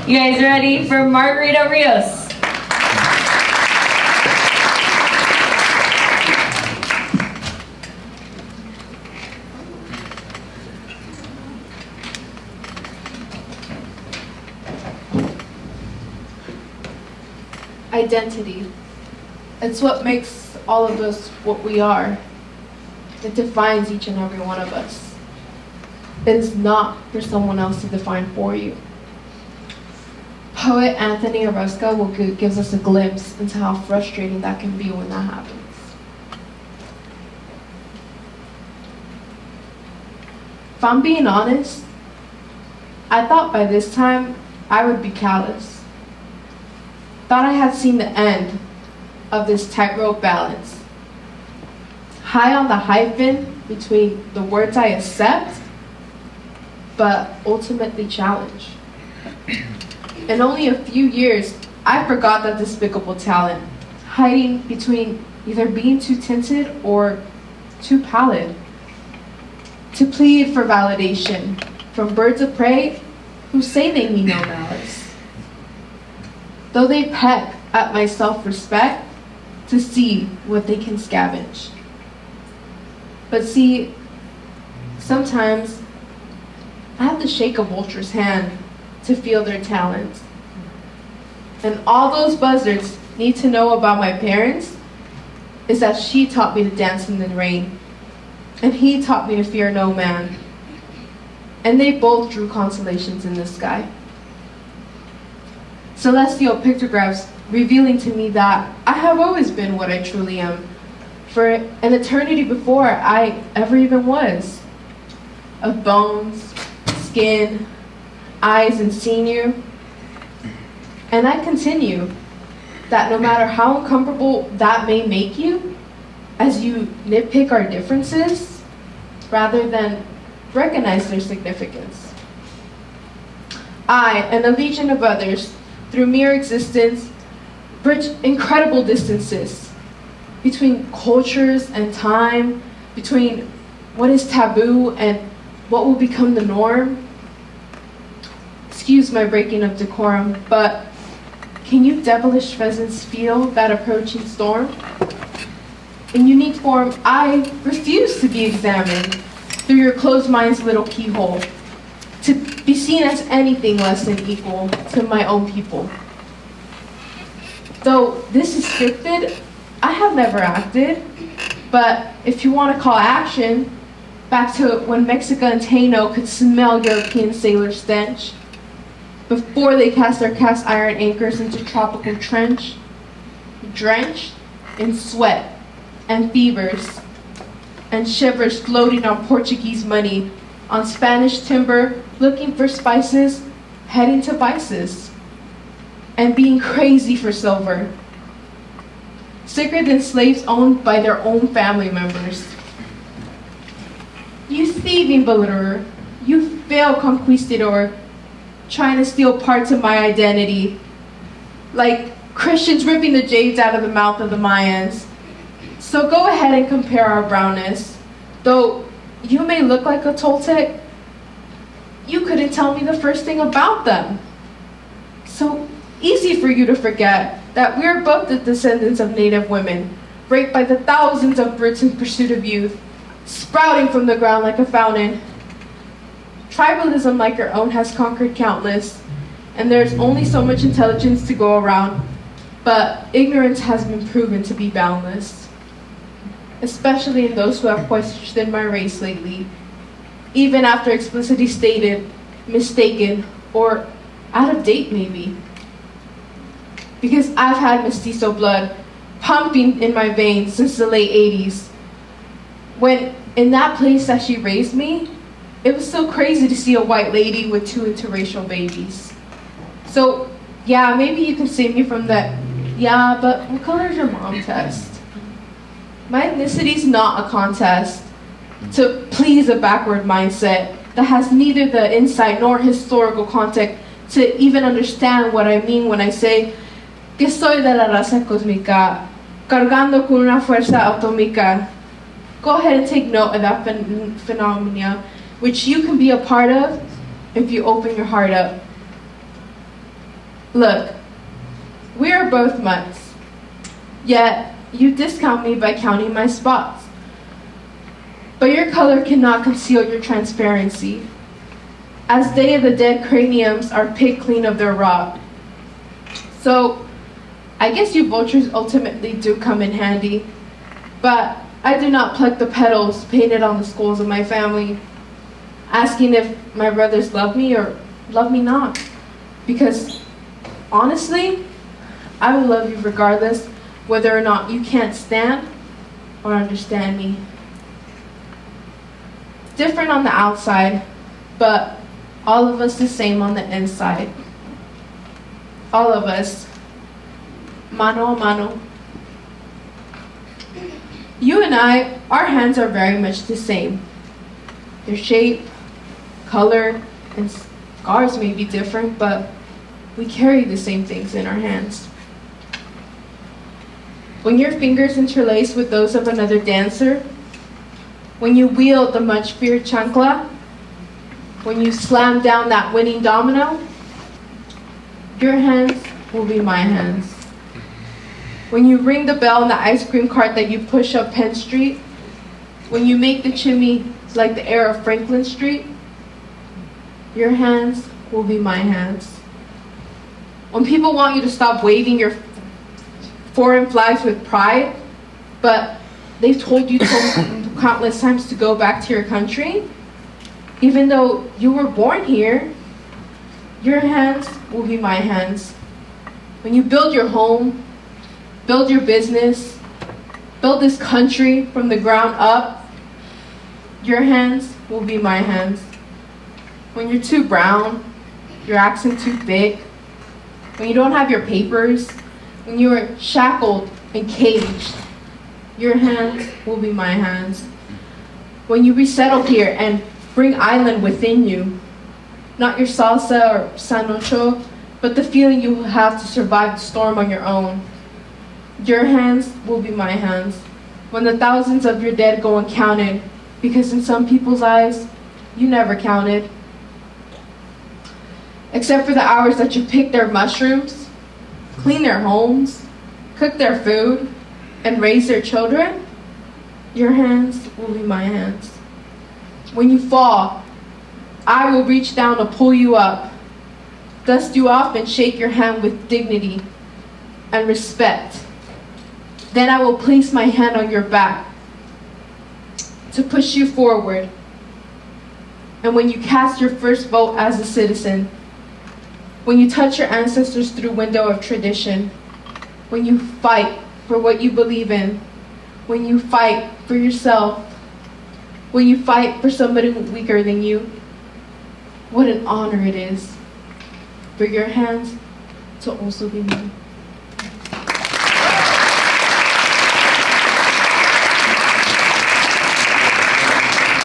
You guys ready for Margarita Rios? Identity. It's what makes all of us what we are. It defines each and every one of us. It is not for someone else to define for you. Poet Anthony Orozco gives us a glimpse into how frustrating that can be when that happens. If I'm being honest, I thought by this time I would be callous. Thought I had seen the end of this tightrope balance. High on the hyphen between the words I accept, but ultimately challenge. In only a few years, I forgot that despicable talent, hiding between either being too tinted or too pallid. To plead for validation from birds of prey who say they mean no malice. Though they peck at my self-respect to see what they can scavenge. But see, sometimes I have to shake a vulture's hand to feel their talents. And all those buzzards need to know about my parents is that she taught me to dance in the rain, and he taught me to fear no man. And they both drew constellations in the sky. Celestial pictographs revealing to me that I have always been what I truly am, for an eternity before I ever even was. Of bones, skin, eyes, and sinew. And I continue that no matter how uncomfortable that may make you, as you nitpick our differences, rather than recognize their significance. I, and a legion of others, through mere existence, bridge incredible distances between cultures and time, between what is taboo and what will become the norm. Excuse my breaking of decorum, but can you devilish pheasants feel that approaching storm? In unique form, I refuse to be examined through your closed mind's little keyhole, to be seen as anything less than equal to my own people. Though this is scripted, I have never acted, but if you want to call action, back to when Mexico and Taino could smell European sailor stench, before they cast their cast iron anchors into tropical trench, drenched in sweat and fevers, and shivers floating on Portuguese money, on Spanish timber, looking for spices, heading to vices, and being crazy for silver, sicker than slaves owned by their own family members. You thieving belitterer, you failed conquistador, trying to steal parts of my identity, like Christians ripping the jades out of the mouth of the Mayans. So go ahead and compare our brownness. Though you may look like a Toltec, you couldn't tell me the first thing about them. So easy for you to forget that we're both the descendants of Native women, raped by the thousands of Brits in pursuit of youth, sprouting from the ground like a fountain. Tribalism like your own has conquered countless, and there's only so much intelligence to go around, but ignorance has been proven to be boundless, especially in those who have questioned my race lately, even after explicitly stated, mistaken, or out of date maybe. Because I've had mestizo blood pumping in my veins since the late 80s, when in that place that she raised me, it was so crazy to see a white lady with 2 interracial babies. So, yeah, maybe you can save me from that, yeah, but what color is your mom test? My ethnicity's not a contest to please a backward mindset that has neither the insight nor historical context to even understand what I mean when I say que soy de la raza cósmica, cargando con una fuerza atómica. Go ahead and take note of that phenomena, which you can be a part of if you open your heart up. Look, we are both mutts, yet you discount me by counting my spots. But your color cannot conceal your transparency, as Day of the Dead craniums are picked clean of their rot. So, I guess you vultures ultimately do come in handy, but I do not pluck the petals painted on the skulls of my family, asking if my brothers love me or love me not. Because, honestly, I will love you regardless whether or not you can't stand or understand me. Different on the outside, but all of us the same on the inside. All of us, mano a mano. You and I, our hands are very much the same. Their shape, color, and scars may be different, but we carry the same things in our hands. When your fingers interlace with those of another dancer, when you wield the much feared chancla, when you slam down that winning domino, your hands will be my hands. When you ring the bell on the ice cream cart that you push up Penn Street, when you make the chimney like the air of Franklin Street, your hands will be my hands. When people want you to stop waving your foreign flags with pride, but they've told you countless times to go back to your country, even though you were born here, your hands will be my hands. When you build your home, build your business, build this country from the ground up, your hands will be my hands. When you're too brown, your accent too thick, when you don't have your papers, when you are shackled and caged, your hands will be my hands. When you resettle here and bring island within you, not your salsa or sanocho, but the feeling you have to survive the storm on your own, your hands will be my hands. When the thousands of your dead go uncounted, because in some people's eyes, you never counted. Except for the hours that you pick their mushrooms, clean their homes, cook their food, and raise their children, your hands will be my hands. When you fall, I will reach down to pull you up, dust you off and shake your hand with dignity and respect. Then I will place my hand on your back to push you forward. And when you cast your first vote as a citizen, when you touch your ancestors through window of tradition, when you fight for what you believe in, when you fight for yourself, when you fight for somebody weaker than you, what an honor it is for your hands to also be mine.